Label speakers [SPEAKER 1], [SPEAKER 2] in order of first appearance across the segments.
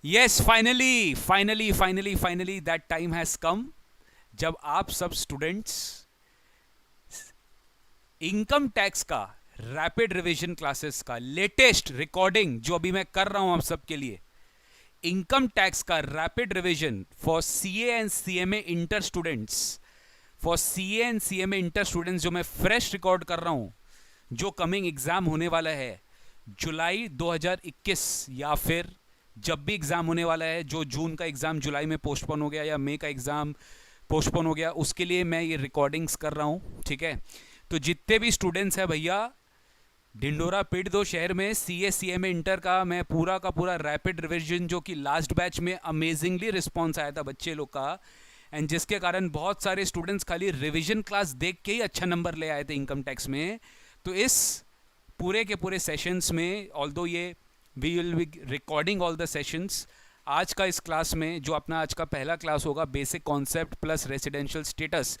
[SPEAKER 1] Yes, finally that time has come जब आप सब स्टूडेंट्स इनकम टैक्स का रैपिड रिवीजन क्लासेस का लेटेस्ट रिकॉर्डिंग जो अभी मैं कर रहा हूं आप सबके लिए, इनकम टैक्स का rapid revision for CA and CMA inter students, for CA and CMA inter students जो मैं फ्रेश रिकॉर्ड कर रहा हूं, जो कमिंग एग्जाम होने वाला है जुलाई 2021, या फिर जब भी एग्जाम होने वाला है, जो जून का एग्जाम जुलाई में पोस्टपोन हो गया या मई का एग्जाम पोस्टपोन हो गया, उसके लिए मैं ये रिकॉर्डिंग्स कर रहा हूं। ठीक है, तो जितने भी स्टूडेंट्स हैं भैया, ढिंडोरा पीट दो शहर में सीए सीएमए इंटर का मैं पूरा का पूरा रैपिड रिवीजन, जो कि लास्ट बैच में अमेजिंगली रिस्पॉन्स आया था बच्चे लोग का, एंड जिसके कारण बहुत सारे स्टूडेंट्स खाली रिवीजन क्लास देख के ही अच्छा नंबर ले आए थे इनकम टैक्स में। तो इस पूरे के पूरे सेशंस में, ऑल्दो ये we will be recording all the sessions, आज का इस क्लास में जो अपना आज का पहला क्लास होगा, basic concept plus residential status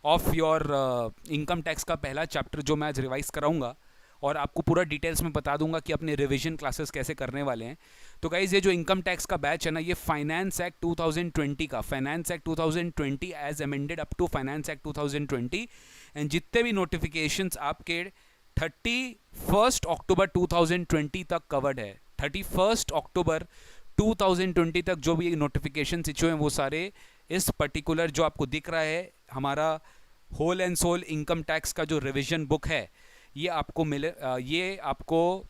[SPEAKER 1] of your income tax का पहला चैप्टर जो मैं आज रिवाइज कराऊंगा, और आपको पूरा डिटेल्स में बता दूंगा कि अपने रिवीजन क्लासेस कैसे करने वाले हैं। तो गाइज, ये जो इनकम टैक्स का बैच है ना, ये फाइनेंस एक्ट 2020 का, finance act 2020 as amended up to finance act 2020, and जितने भी नोटिफिकेशंस आपके 31 अक्टूबर 2020 तक कवर्ड है, 31 अक्टूबर 2020 तक जो भी नोटिफिकेशन इशू हैं वो सारे इस पर्टिकुलर जो आपको दिख रहा है हमारा whole and sole income tax का जो रिवीजन बुक है, ये आपको मिले, ये आपको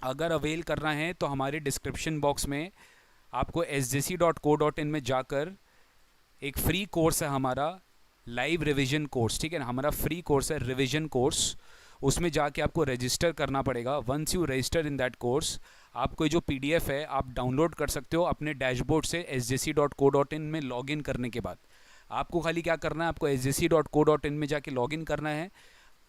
[SPEAKER 1] अगर अवेल करना है तो हमारे डिस्क्रिप्शन बॉक्स में आपको sjc.co.in में जाकर एक फ्री कोर्स है हमारा लाइव रिवीजन कोर्स, ठीक है ना, हमारा फ्री कोर्स है रिवीजन कोर्स, उसमें जाके आपको रजिस्टर करना पड़ेगा। Once you register in that course, आपको जो पीडीएफ है आप डाउनलोड कर सकते हो अपने डैशबोर्ड से sjc.co.in में लॉगिन करने के बाद। आपको खाली क्या करना है, आपको sjc.co.in में जाके लॉगिन करना है।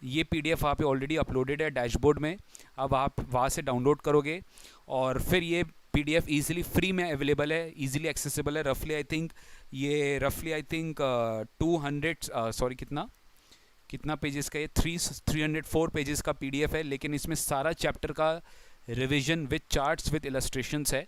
[SPEAKER 1] ये पीडीएफ वहाँ पे ऑलरेडी अपलोडेड है डैशबोर्ड में, अब आप वहाँ से डाउनलोड करोगे और फिर ये पीडीएफ इजीली फ्री में अवेलेबल है, इजीली एक्सेसिबल है। रफली आई थिंक 200 सॉरी कितना पेजेस का, ये 304 पेजेस का पीडीएफ है, लेकिन इसमें सारा चैप्टर का revision with charts with illustrations है,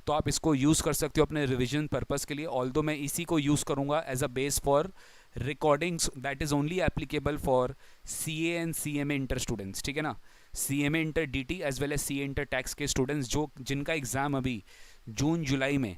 [SPEAKER 1] तो आप इसको यूज़ कर सकते हो अपने रिवीजन पर्पस के लिए। ऑल्दो मैं इसी को यूज़ करूँगा as a base for recordings, that is only applicable for CA and CMA inter students, ठीक है ना, CMA inter DT as well as CA inter tax के स्टूडेंट्स जो जिनका एग्ज़ाम अभी जून जुलाई में,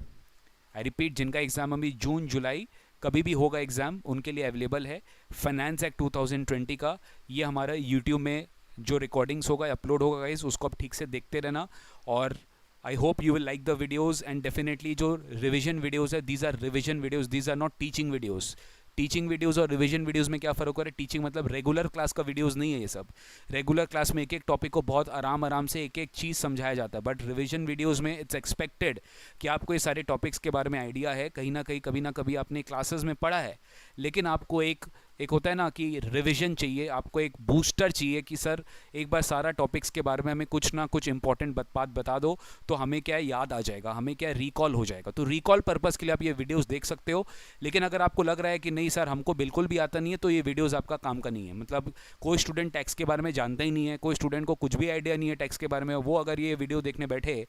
[SPEAKER 1] आई रिपीट, जिनका एग्ज़ाम अभी जून जुलाई कभी भी होगा एग्ज़ाम, उनके लिए अवेलेबल है फाइनेंस एक्ट 2020 का। ये हमारा यूट्यूब में जो रिकॉर्डिंग्स होगा अपलोड होगा गाइस, उसको आप ठीक से देखते रहना, और I hope you will like the videos. And definitely जो रिविजन वीडियोज़ है, these are revision videos, these are not teaching videos. Teaching videos और रिविजन वीडियोज़ में क्या फ़र्क हो रहा है, टीचिंग मतलब रेगुलर क्लास का वीडियोज़ नहीं है ये सब। रेगुलर क्लास में एक एक टॉपिक को बहुत आराम से एक एक चीज़ समझाया जाता है, बट रिविजन वीडियोज़ में इट्स एक्सपेक्टेड कि आपको ये सारे टॉपिक्स के बारे में आइडिया है, कहीं ना कहीं कभी ना कभी आपने क्लासेस में पढ़ा है, लेकिन आपको एक होता है ना कि रिवीजन चाहिए, आपको एक बूस्टर चाहिए कि सर एक बार सारा टॉपिक्स के बारे में हमें कुछ ना कुछ इंपॉर्टेंट बात बता दो, तो हमें क्या याद आ जाएगा, हमें क्या रिकॉल हो जाएगा। तो रिकॉल पर्पस के लिए आप ये वीडियोस देख सकते हो। लेकिन अगर आपको लग रहा है कि नहीं सर हमको बिल्कुल भी आता नहीं है, तो ये वीडियोस आपका काम का नहीं है। मतलब कोई स्टूडेंट टैक्स के बारे में जानता ही नहीं है, कोई स्टूडेंट को कुछ भी आइडिया नहीं है टैक्स के बारे में, वो अगर ये वीडियो देखने बैठे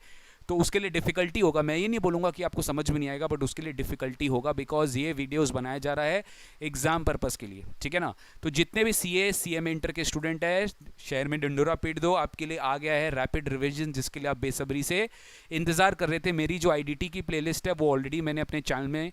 [SPEAKER 1] तो उसके लिए डिफ़िकल्टी होगा। मैं ये नहीं बोलूँगा कि आपको समझ में नहीं आएगा, बट उसके लिए डिफ़िकल्टी होगा, बिकॉज ये वीडियोस बनाया जा रहा है एग्जाम पर्पस के लिए, ठीक है ना। तो जितने भी सीए सीएमए इंटर के स्टूडेंट है, शहर में डंडोरा पीट दो, आपके लिए आ गया है रैपिड रिवीजन, जिसके लिए आप बेसब्री से इंतज़ार कर रहे थे। मेरी जो आईडीटी की प्लेलिस्ट है वो ऑलरेडी मैंने अपने चैनल में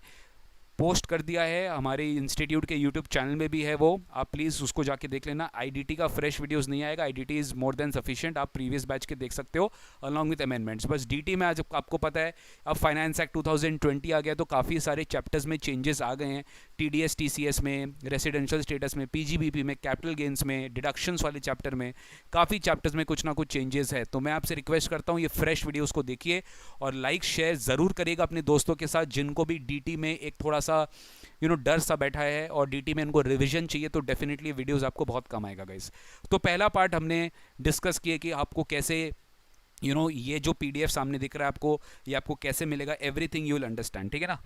[SPEAKER 1] पोस्ट कर दिया है, हमारे इंस्टीट्यूट के यूट्यूब चैनल में भी है वो, आप प्लीज़ उसको जाके देख लेना। आईडीटी का फ्रेश वीडियोस नहीं आएगा, IDT is more than sufficient, आप प्रीवियस बैच के देख सकते हो अलॉन्ग विद अमेंडमेंट्स। बस डीटी में आज आपको पता है अब फाइनेंस एक्ट 2020 आ गया, तो काफ़ी सारे चैप्टर्स में चेंजेस आ गए हैं, टीडीएस टीसीएस में, रेसिडेंशियल स्टेटस में, पीजीबीपी में, कैपिटल गेंस में, डिडक्शंस वाले चैप्टर में, काफ़ी चैप्टर्स में कुछ ना कुछ चेंजेस है। तो मैं आपसे रिक्वेस्ट करता हूँ ये फ्रेश वीडियोज़ को देखिए और लाइक शेयर ज़रूर करिएगा अपने दोस्तों के साथ, जिनको भी डीटी में एक थोड़ा सा डर सा बैठा है और डीटी में इनको रिवीजन चाहिए, तो डेफिनेटली वीडियोस आपको बहुत कम आएगा गाइस। तो पहला पार्ट हमने डिस्कस किया कि आपको कैसे ये जो पीडीएफ सामने दिख रहा है आपको, ये आपको कैसे मिलेगा, एवरीथिंग यू विल अंडरस्टैंड, ठीक है ना।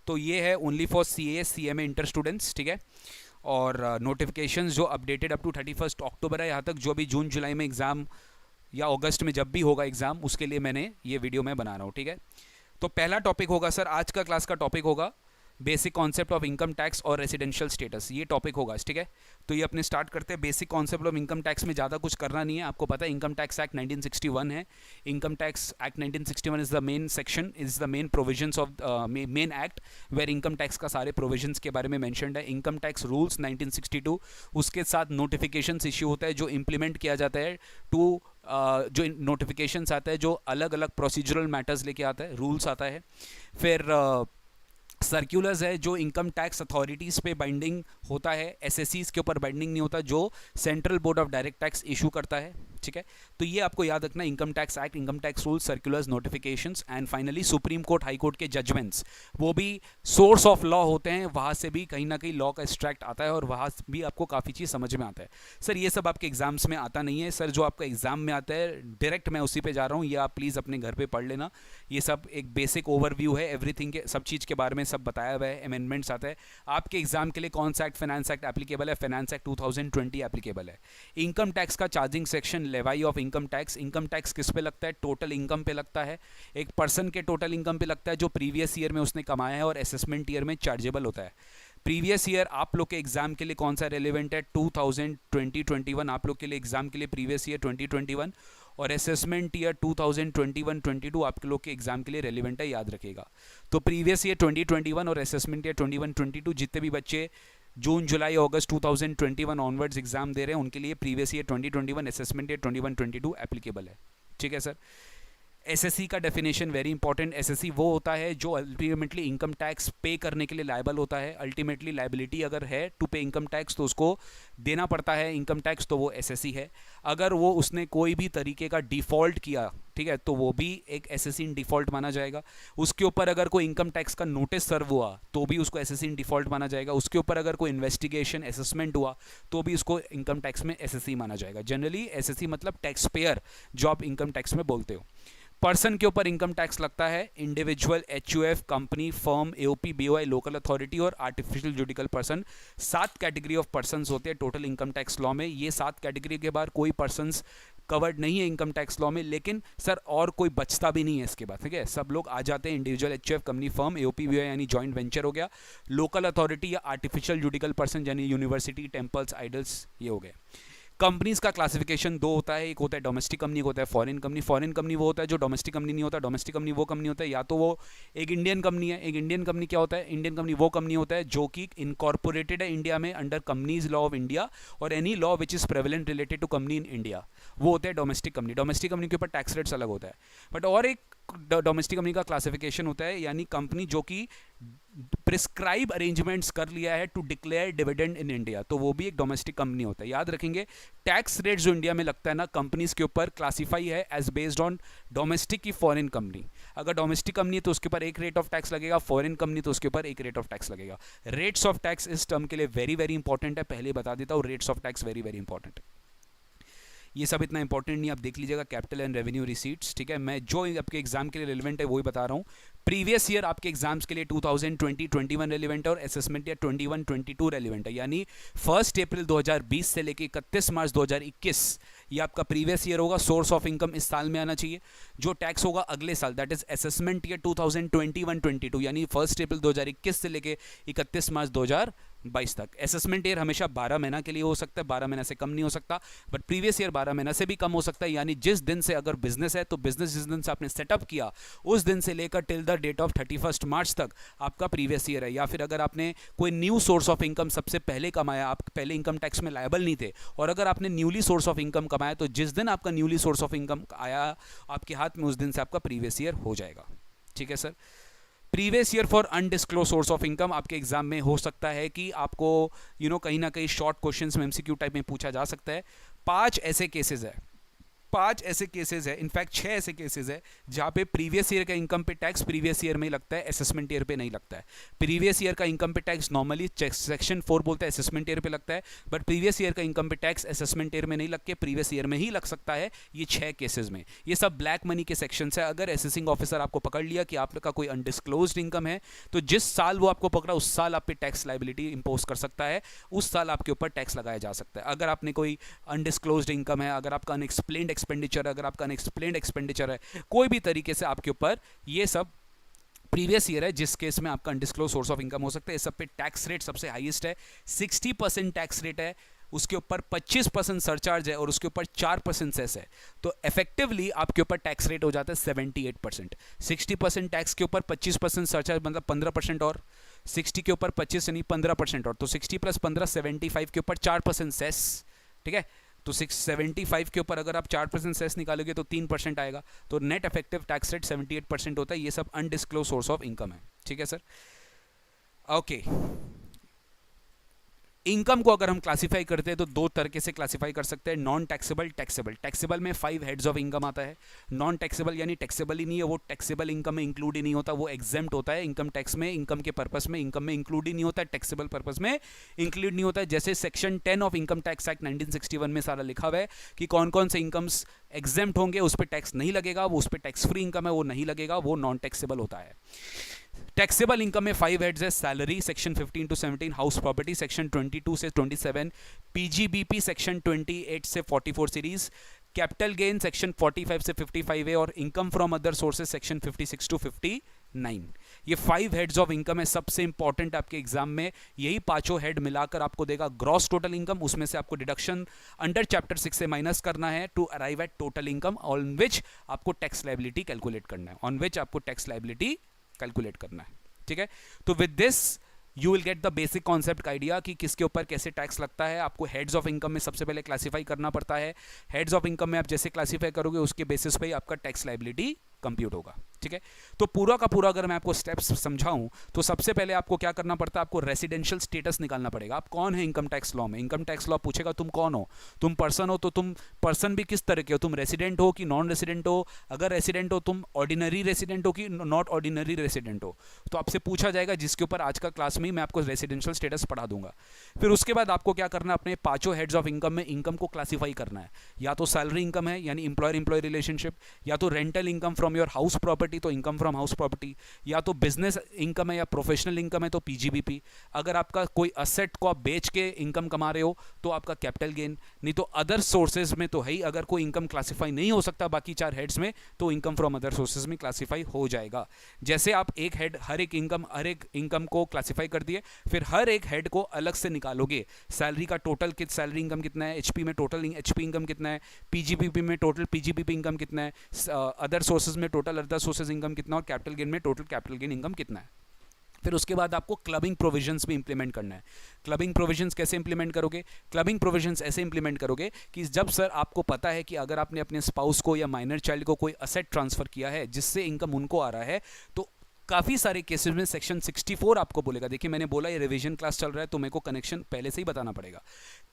[SPEAKER 1] तो ये है only for CA CMA inter students, ठीक है। और नोटिफिकेशन जो अपडेटेड अप टू 31 अक्टूबर है, यहाँ तक जो भी जून जुलाई में एग्ज़ाम या अगस्त में जब भी होगा एग्ज़ाम, उसके लिए मैंने ये वीडियो मैं बना रहा हूँ, ठीक है। तो पहला टॉपिक होगा सर, आज का क्लास का टॉपिक होगा basic concept of income tax और रेसिडेंशियल स्टेटस, ये टॉपिक होगा, ठीक है। तो ये अपने स्टार्ट करते हैं। Basic concept of income tax में ज़्यादा कुछ करना नहीं है, आपको पता है इनकम टैक्स एक्ट 1961 है। Income tax act 1961 is the main section, is the main provisions of main act where income tax का सारे प्रोविजंस के बारे में मैंशनड है। इनकम टैक्स रूल्स 1962, उसके साथ नोटिफिकेशंस इश्यू होता है जो इम्प्लीमेंट किया जाता है टू जो नोटिफिकेशंस आता है जो अलग अलग प्रोसीजरल मैटर्स लेके आता है, रूल्स आता है। फिर सर्क्यूलर्स है जो इनकम टैक्स अथॉरिटीज़ पे बाइंडिंग होता है, एसएससीज के ऊपर बाइंडिंग नहीं होता, जो central board of direct tax issue करता है, ठीक है। तो ये आपको याद रखना, income tax act, income tax rules, circulars, notifications and finally supreme court, high court के जजमेंट्स, वो भी सोर्स ऑफ लॉ होते हैं, वहाँ से भी कहीं ना कहीं लॉ का एक्सट्रैक्ट आता है और वहाँ भी आपको काफ़ी चीज़ समझ में आता है। सर ये सब आपके एग्जाम्स में आता नहीं है सर, जो आपका एग्जाम में आता है डायरेक्ट मैं उसी पे जा रहा हूँ, ये आप प्लीज़ अपने घर पे पढ़ लेना। ये सब एक बेसिक ओवरव्यू है, एवरीथिंग के सब चीज़ के बारे में सब बताया हुआ है, अमेंडमेंट्स आता है आपके एग्जाम के लिए। कौन सा एक्ट? फाइनेंस एक्ट एप्लीकेबल है, फाइनेंस एक्ट 2020 एप्लीकेबल है। इनकम टैक्स का charging section, लेवाई of income tax. Income tax किस पे लगता है? टोटल इनकम पे लगता है, एक पर्सन के टोटल इनकम पे लगता है जो प्रीवियस ईयर में उसने कमाया है और असेसमेंट ईयर में चार्जेबल होता है। प्रीवियस ईयर आप लोग के एग्जाम के लिए कौन सा रेलिवेंट है? 2020-21 आप लोग के लिए एग्जाम के लिए प्रीवियस ईयर 2021 और असेसमेंट ईयर 2021-22 आप लोग के एग्जाम के लिए रेलिवेंट है, याद रखिएगा। तो प्रीवियस ईयर 2021 और असेसमेंट ईयर 21-22 जितने भी बच्चे जून जुलाई अगस्त 2021 ऑनवर्ड्स एग्जाम दे रहे हैं उनके लिए previous year 2021 assessment year 21-22 applicable है, ठीक है सर। एसएससी का डेफिनेशन वेरी इंपॉर्टेंट। एसएससी वो होता है जो अल्टीमेटली इनकम टैक्स पे करने के लिए लायबल होता है। अल्टीमेटली लायबिलिटी अगर है टू पे इनकम टैक्स तो उसको देना पड़ता है इनकम टैक्स, तो वो एसएससी है। अगर वो उसने कोई भी तरीके का डिफ़ॉल्ट किया, ठीक है, तो वो भी एक एसएससी इन डिफ़ॉल्ट माना जाएगा। उसके ऊपर अगर कोई इनकम टैक्स का नोटिस सर्व हुआ तो भी उसको एसएससी इन डिफ़ॉल्ट माना जाएगा। उसके ऊपर अगर कोई इन्वेस्टिगेशन असेसमेंट हुआ तो भी उसको इनकम टैक्स में एसएससी माना जाएगा। जनरली एसएससी मतलब टैक्स पेयर, जो आप इनकम टैक्स में बोलते हो। पर्सन के ऊपर इनकम टैक्स लगता है, individual, HUF, company, firm, AOP, BOI, local authority और artificial judicial person. 7 category of persons होते हैं टोटल इनकम टैक्स लॉ में। ये 7 कैटेगरी के बाद कोई पर्सन्स कवर्ड नहीं है इनकम टैक्स लॉ में, लेकिन सर और कोई बचता भी नहीं है इसके बाद, ठीक है। सब लोग आ जाते हैं, individual, HUF, company, firm, AOP, BOI यानी जॉइंट वेंचर हो गया, लोकल अथॉरिटी या आर्टिफिशियल जुडिकल पर्सन यानी यूनिवर्सिटी, टेम्पल्स, आइडल्स, ये हो गए। कंपनीज का क्लासिफिकेशन 2 होता है, एक होता है डोमेस्टिक कंपनी, एक होता है फॉरेन कंपनी। फॉरेन कंपनी वो होता है जो डोमेस्टिक कंपनी नहीं होता। डोमेस्टिक कंपनी वो कंपनी होता है या तो वो एक इंडियन कंपनी है। एक इंडियन कंपनी क्या होता है? इंडियन कंपनी वो कंपनी होता है जो कि इनकॉर्पोरेटेड है इंडिया में under companies law of India और any law which is prevalent related to company in India, वो होता है डोमेस्टिक कंपनी। डोमेस्टिक कंपनी के ऊपर टैक्स रेट्स अलग होता है। बट और एक डोमेस्टिक कंपनी का क्लासिफिकेशन होता है, यानी कंपनी जो कि प्रिस्क्राइब अरेंजमेंट्स कर लिया है to declare dividend in India, तो वो भी एक डोमेस्टिक कंपनी होता है। याद रखेंगे टैक्स रेट जो इंडिया में लगता है ना कंपनीज के ऊपर, क्लासीफाई है एज बेस्ड ऑन डोमेस्टिक की फॉरेन कंपनी। अगर डोमेस्टिक कंपनी है तो उसके ऊपर एक रेट ऑफ टैक्स लगेगा, फॉरेन कंपनी तो उसके ऊपर एक रेट ऑफ टैक्स लगेगा। रेट्स ऑफ टैक्स इस टर्म के लिए वेरी वेरी इंपॉर्टेंट है, पहले बता देता हूँ, rates of tax very very important है। ये सब इतना इंपॉर्टेंट नहीं, आप देख लीजिएगा कैपिटल एंड रेवेन्यू रिसीट्स, ठीक है। मैं जो आपके एग्जाम के लिए रिलेवेंट है वही बता रहा हूँ। प्रीवियस ईयर आपके एग्जाम्स के लिए 2020-21 रेलिवेंट है और असेसमेंट ईयर 21-22 रेलिवेंट है, यानी 1 अप्रैल 2020 से लेकर 31 मार्च 2021 ये आपका प्रीवियस ईयर होगा। सोर्स ऑफ इनकम इस साल में आना चाहिए। जो टैक्स होगा अगले साल, दैट इज असेसमेंट ईयर 2021-22 यानी 1 अप्रैल 2021 से लेकर 31 मार्च 2022 तक। असेसमेंट ईयर हमेशा 12 महीना के लिए हो सकता है, 12 महीना से कम नहीं हो सकता, बट प्रीवियस ईयर 12 महीना से भी कम हो सकता है। यानी जिस दिन से अगर बिजनेस है तो बिजनेस जिस दिन से आपने सेटअप किया उस दिन से लेकर टिल द डेट ऑफ 31 मार्च तक आपका प्रीवियस ईयर है। या फिर अगर आपने कोई न्यू सोर्स ऑफ इनकम सबसे पहले कमाया, आप पहले इनकम टैक्स में लायबल नहीं थे, और अगर आपने न्यूली सोर्स ऑफ इनकम कमाया तो जिस दिन आपका न्यूली सोर्स ऑफ इनकम आया आपके हाथ में उस दिन से आपका प्रीवियस ईयर हो जाएगा, ठीक है sir. Previous year for undisclosed source of income आपके एग्जाम में हो सकता है कि आपको कहीं ना कहीं शॉर्ट क्वेश्चंस में एमसीक्यू टाइप में पूछा जा सकता है। 5 ऐसे केसेस है, 5 ऐसे केसेस है, इनफैक्ट 6 ऐसे केसेस है जहाँ पे प्रीवियस ईयर का इनकम पे टैक्स प्रीवियस ईयर में ही लगता है, असेसमेंट ईयर पे नहीं लगता है। प्रीवियस ईयर का इनकम पे टैक्स नॉर्मली सेक्शन 4 बोलता है असेसमेंट ईयर पे लगता है, बट प्रीवियस ईयर का इनकम पे टैक्स असेसमेंट ईयर में नहीं लग के प्रीवियस ईयर में ही लग सकता है। ये 6 केसेस में, ये सब ब्लैक मनी के सेक्शन है। अगर असेसिंग ऑफिसर आपको पकड़ लिया कि आपका कोई अनडिस्क्लोज्ड इनकम है तो जिस साल वो आपको पकड़ा उस साल आप पे टैक्स लाइबिलिटी इंपोज कर सकता है, उस साल आपके ऊपर टैक्स लगाया जा सकता है। अगर आपने कोई अनडिस्क्लोज्ड इनकम है, अगर आपका अनएक्सप्लेन्ड एक्सपेंडिचर है, अगर आपका अनएक्सप्लेन्ड एक्सपेंडिचर है, कोई भी तरीके से आपके ऊपर ये सब प्रीवियस ईयर है जिस केस में आपका अनडिस्क्लोज सोर्स ऑफ इनकम हो सकता है। इस सब पे टैक्स रेट सबसे हाईएस्ट है, 60% टैक्स रेट है, उसके ऊपर 25% सरचार्ज है और उसके ऊपर 4% सेस है। तो इफेक्टिवली आपके ऊपर टैक्स रेट हो जाता है 78%। 60% टैक्स के ऊपर 25% सरचार्ज मतलब 15% और 60 के ऊपर 25 यानी 15% और, तो 60 प्लस 15 75 के ऊपर 4% सेस, ठीक है। तो 675 के ऊपर अगर आप 4% सेस निकालोगे तो 3% आएगा, तो नेट इफेक्टिव टैक्स रेट 78% होता है। ये सब अनडिस्क्लोज सोर्स ऑफ इनकम है, ठीक है सर। ओके, इनकम को अगर हम क्लासिफाई करते हैं तो दो तरीके से क्लासिफाई कर सकते हैं, नॉन टैक्सेबल, टैक्सेबल। टैक्सेबल में 5 हेड्स ऑफ इनकम आता है, नॉन टैक्सेबल यानी टैक्सेबल ही नहीं है, वो टैक्सेबल इनकम में इंक्लूड ही नहीं होता, वो एग्जेम्प्ट होता है इनकम टैक्स में, इनकम के पर्पस में इनकम में इंक्लूड ही नहीं होता है, टैक्सेबल पर्पस में इंक्लूड नहीं होता है। जैसे section 10 of income tax act 1961 में सारा लिखा हुआ है कि कौन कौन से इनकम्स एग्जेम्प्ट होंगे, उस पर टैक्स नहीं लगेगा, वो उस पर टैक्स फ्री इनकम है वो नहीं लगेगा, वो नॉन टैक्सेबल होता है। टैक्सेबल इनकम में 5 हेड्स है, salary section 15 to 17, house property section 22 से 27, पीजीबीपी सेक्शन 28 से 44 सीरीज, कैपिटल गेन सेक्शन 45 से 55 है और income from other sources section 56 to 59। ये 5 हेड्स ऑफ इनकम है, सबसे इंपॉर्टेंट आपके एग्जाम में यही पांचों हेड मिलाकर आपको देगा ग्रॉस टोटल इनकम, उसमें से आपको डिडक्शन अंडर चैप्टर 6 से माइनस करना है to arrive at total income on which आपको टैक्स लायबिलिटी कैलकुलेट करना है, ऑन विच आपको टैक्स लायबिलिटी कैलकुलेट करना है, ठीक है। तो with this you will get the basic concept का आइडिया कि किसके ऊपर कैसे टैक्स लगता है। आपको हेड्स ऑफ इनकम में सबसे पहले क्लासिफाई करना पड़ता है, हेड्स ऑफ इनकम में आप जैसे क्लासिफाई करोगे उसके बेसिस पे ही आपका टैक्स लायबिलिटी कंप्यूट होगा, ठीक है। तो पूरा का पूरा अगर मैं आपको स्टेप्स समझाऊं तो सबसे पहले आपको क्या करना पड़ता है, आपको रेसिडेंशियल स्टेटस निकालना पड़ेगा। आप कौन है इनकम टैक्स लॉ में, इनकम टैक्स लॉ पूछेगा तुम कौन हो, तुम पर्सन हो तो तुम पर्सन भी किस तरह के हो, तुम रेसिडेंट हो कि नॉन रेसिडेंट हो, अगर रेसिडेंट हो तुम ऑर्डिनरी रेसिडेंट हो कि नॉट ऑर्डिनरी रेसिडेंट हो, तो आपसे पूछा जाएगा, जिसके ऊपर आज का क्लास में मैं आपको रेसिडेंशियल स्टेटस पढ़ा दूंगा। फिर उसके बाद आपको क्या करना है, अपने पांचों हेड्स ऑफ इनकम में इनकम को क्लासिफाई करना है, या तो सैलरी इनकम है यानी इंप्लॉयर इंप्लॉय रिलेशनशिप, या तो rental income from your house property तो इनकम फ्रॉम हाउस प्रॉपर्टी, या तो बिजनेस इनकम है या प्रोफेशनल इनकम है तो पीजीबीपी, अगर आपका कोई असेट को आप बेच के इनकम कमा रहे हो तो आपका कैपिटल गेन, नहीं तो अदर सोर्सेज में तो है ही, अगर कोई इनकम क्लासिफाई नहीं हो सकता बाकी 4 हेड्स में तो इनकम फ्रॉम अदर सोर्सेज में क्लासिफाई हो जाएगा। जैसे आप एक हेड हर एक इनकम को क्लासिफाई कर दिए, फिर हर एक हेड को अलग से निकालोगे, सैलरी का टोटल सैलरी इनकम कितना है, एचपी में टोटल एचपी इनकम कितना है, पीजीबीपी में टोटल पीजीबीपी इनकम कितना है, अदर सोर्सेज में टोटल अदर सोर्सेज इनकम कितना और कैपिटल गेन में टोटल कैपिटल गेन इनकम कितना है। फिर उसके बाद आपको क्लबिंग प्रोविजंस भी इंप्लीमेंट करना है। क्लबिंग प्रोविजंस कैसे इंप्लीमेंट करोगे, क्लबिंग प्रोविजंस ऐसे इंप्लीमेंट करोगे कि जब सर आपको पता है कि अगर आपने अपने स्पाउस को या माइनर चाइल्ड को कोई असेट ट्रांसफर किया है जिससे इनकम उनको आ रहा है, तो काफ़ी सारे केसेस में सेक्शन 64 आपको बोलेगा, देखिए मैंने बोला ये रिवीजन क्लास चल रहा है तो मेरे को कनेक्शन पहले से ही बताना पड़ेगा।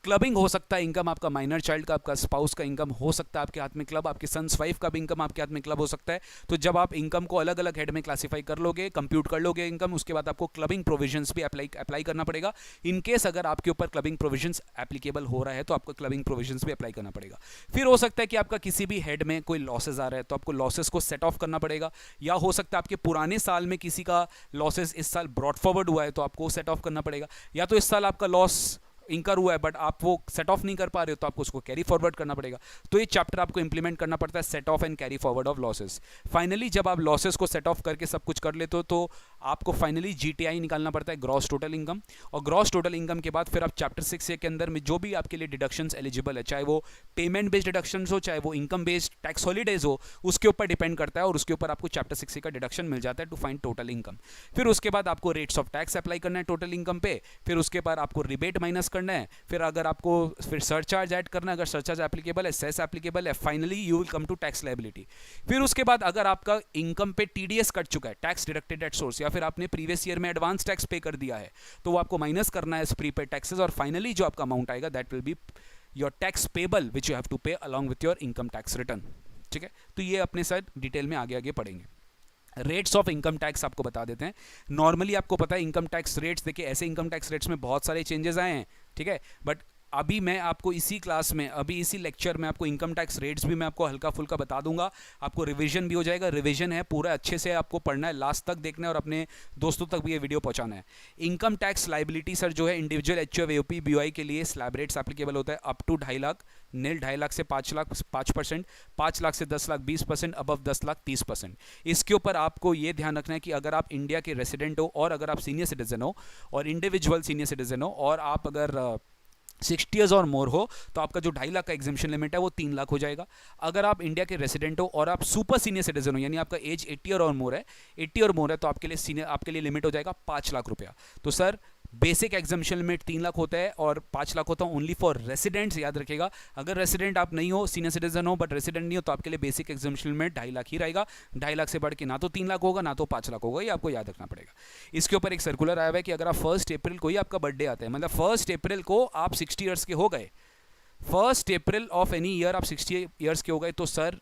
[SPEAKER 1] क्लबिंग हो सकता है इनकम आपका माइनर चाइल्ड का, आपका स्पाउस का इनकम हो सकता है आपके हाथ में क्लब, आपके सन्स वाइफ का भी इनकम आपके हाथ में क्लब हो सकता है। तो जब आप इनकम को अलग अलग हेड में क्लासीफाई कर लोगे, कंप्यूट कर लोगे इनकम, उसके बाद आपको क्लबिंग प्रोविजंस भी अप्लाई करना पड़ेगा। इन केस अगर आपके ऊपर क्लबिंग प्रोविजंस एप्लीकेबल हो रहा है तो आपको क्लबिंग प्रोविजंस भी अप्लाई करना पड़ेगा। फिर हो सकता है कि आपका किसी भी हेड में कोई लॉसेज आ रहा है तो आपको लॉसेस को सेट ऑफ करना पड़ेगा, या हो सकता है आपके पुराने साल में किसी का लॉसेस इस साल ब्रॉट फॉरवर्ड हुआ है तो आपको सेट ऑफ करना पड़ेगा, या तो इस साल आपका लॉस इंकर हुआ है बट आप वो सेट ऑफ नहीं कर पा रहे हो तो आपको उसको कैरी फॉरवर्ड करना पड़ेगा। तो ये चैप्टर आपको इंप्लीमेंट करना पड़ता है, set of and carry forward of losses. Finally जब आप लॉसेस को सेट ऑफ करके सब कुछ कर लेते हो तो आपको फाइनली जीटीआई निकालना पड़ता है, ग्रॉस टोटल इनकम। और ग्रॉस टोटल इनकम के बाद फिर आप चैप्टर 6 के अंदर में जो भी आपके लिए डिडक्शंस एलिजिबल है, चाहे वो पेमेंट बेस्ड डिडक्शंस हो, चाहे वो इनकम बेस्ड टैक्स हॉलीडेज हो, उसके ऊपर डिपेंड करता है और उसके ऊपर आपको चैप्टर 6 का डिडक्शन मिल जाता है टू फाइंड टोटल इनकम। फिर उसके बाद आपको रेट्स ऑफ टैक्स अप्लाई करना है टोटल इनकम पे, फिर उसके बाद आपको रिबेट माइनस करना है, फिर अगर आपको फिर सरचार्ज ऐड करना है, अगर सरचार्ज एप्लीकेबल है, सेस एप्लीकेबल है, finally you will come to tax liability. फिर उसके बाद अगर आपका इनकम पे टीडीएस कट चुका है, टैक्स डिडक्टेड एट सोर्स, या फिर आपने प्रीवियस ईयर में एडवांस टैक्स पे कर दिया है तो वो आपको माइनस करना है प्रीपेड टैक्सेस, और फाइनली जो आपका अमाउंट आएगा that will be your tax payable which you have to pay along with your income tax return. ठीक है, तो ये अपने साथ डिटेल में आगे आगे पढ़ेंगे। रेट्स ऑफ इनकम टैक्स आपको बता देते हैं। नॉर्मली आपको पता है इनकम टैक्स रेट्स, देखिए ऐसे इनकम टैक्स रेट्स में बहुत सारे चेंजेस आए हैं, ठीक है, बट अभी मैं आपको इसी क्लास में, अभी इसी लेक्चर में आपको इनकम टैक्स रेट्स भी मैं आपको हल्का फुल्का बता दूंगा, आपको रिवीजन भी हो जाएगा। रिवीजन है पूरा अच्छे से आपको पढ़ना है, लास्ट तक देखना है और अपने दोस्तों तक भी ये वीडियो पहुंचाना है। इनकम टैक्स लाइबिलिटी सर जो है इंडिविजुअल एचयूएफ एओपी बीओआई के लिए स्लैब रेट्स एप्लीकेबल होता है अप टू 2.5 लाख, नील 2.5 लाख से 5 लाख 5%, 5 लाख से 10 लाख 20%, अबव 10 लाख 30%। इसके ऊपर आपको ये ध्यान रखना है कि अगर आप इंडिया के रेसिडेंट हो और अगर आप सीनियर सिटीजन हो और इंडिविजुअल सीनियर सिटीजन हो और आप अगर 60 ईयर्स और मोर हो तो आपका जो 2.5 लाख का एग्जेम्पशन लिमिट है वो 3 लाख हो जाएगा। अगर आप इंडिया के रेसिडेंट हो और आप सुपर सीनियर सिटीजन हो यानी आपका एज 80 और मोर है, 80 और मोर है तो आपके लिए सीनियर, आपके लिए लिमिट हो जाएगा 5 लाख रुपया। तो sir basic exemption limit 3 lakh होता है और 5 लाख होता है ओनली फॉर रेसिडेंट्स, याद रखिएगा। अगर रेसिडेंट आप नहीं हो, सीनियर सिटीजन हो बट रेसिडेंट नहीं हो तो आपके लिए बेसिक एग्जामिशन लिमिट 2.5 लाख ही रहेगा। 2.5 लाख से बढ़ के ना तो 3 लाख होगा ना तो 5 लाख होगा, ये आपको याद रखना पड़ेगा। इसके ऊपर एक सर्कुलर आया हुआ है कि अगर आप 1 अप्रैल को ही आपका बर्थडे आता है, मतलब 1 अप्रैल को आप 60 ईयर्स के हो गए, 1 अप्रैल ऑफ एनी ईयर आप 60 ईयर्स के हो गए, तो सर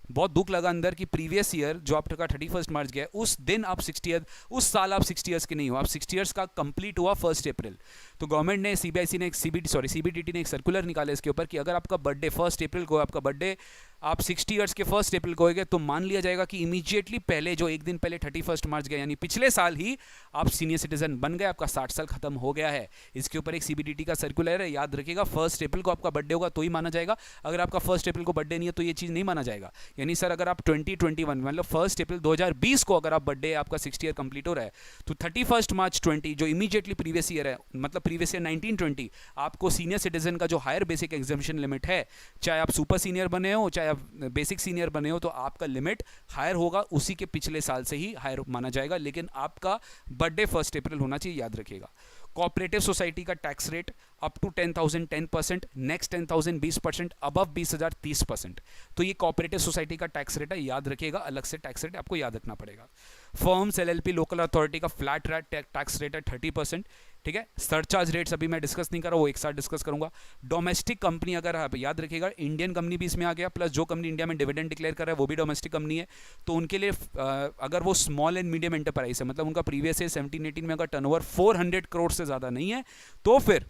[SPEAKER 1] बहुत दुख लगा अंदर कि प्रीवियस ईयर जो आपका 31 मार्च गया उस दिन आप 60 ईयर, उस साल आप 60 ईयर्स के नहीं हो, आप 60 ईयर्स का कंप्लीट हुआ 1 अप्रैल। तो गवर्नमेंट ने सीबीआईसी ने एक सीबीडीटी ने एक सर्कुलर निकाला इसके ऊपर कि अगर आपका बर्थडे 1 अप्रैल को, आपका बर्थडे आप 60 ईयर्स के 1 अप्रैल को होएगा तो मान लिया जाएगा कि इमीडिएटली पहले जो एक दिन पहले 31 मार्च गया यानी पिछले साल ही आप सीनियर सिटीजन बन गए, आपका 60 साल खत्म हो गया है। इसके ऊपर एक सीबीडीटी का सर्कुलर है, याद रखिएगा 1 अप्रैल को आपका बर्थडे होगा तो ही माना जाएगा। अगर आपका 1 अप्रैल को बर्थडे नहीं है तो ये चीज़ नहीं माना जाएगा। यानी सर अगर आप 2021 मतलब 1 अप्रैल 2020 को अगर आप बर्थडे आपका 60 ईयर कंप्लीट हो रहा है तो 31 मार्च 20 जो इमीडिएटली प्रीवियस ईयर है, मतलब प्रीवियस ईयर 1920 आपको सीनियर सिटीजन का जो हायर बेसिक एग्जामिशन लिमिट है, चाहे आप सुपर सीनियर बने हो चाहे आप बेसिक सीनियर बने हो, तो आपका लिमिट हायर होगा, उसी के पिछले साल से ही हायर माना जाएगा। लेकिन आपका बर्थडे 1 अप्रैल होना चाहिए, याद रखिएगा। कोऑपरेटिव सोसाइटी का tax rate up to 10,000 10%, next 10,000 20%, above 20,000 30%। तो ये कोऑपरेटिव सोसाइटी का टैक्स रेट है, याद रखिएगा, अलग से टैक्स रेट आपको याद रखना पड़ेगा। फर्म्स एलएलपी लोकल अथॉरिटी का फ्लैट रेट टैक्स रेट है 30%, ठीक है। सरचार्ज रेट्स अभी मैं डिस्कस नहीं कर रहा, वो एक साथ डिस्कस करूंगा। डोमेस्टिक कंपनी अगर आप याद रखिएगा, इंडियन कंपनी भी इसमें आ गया, प्लस जो कंपनी इंडिया में डिविडेंड डिक्लेयर कर रहा है वो भी डोमेस्टिक कंपनी है, तो उनके लिए अगर वो स्मॉल एंड मीडियम एंटरप्राइज है, मतलब उनका प्रीवियस है 17-18 में अगर टर्नओवर 400 करोड़ से ज़्यादा नहीं है तो फिर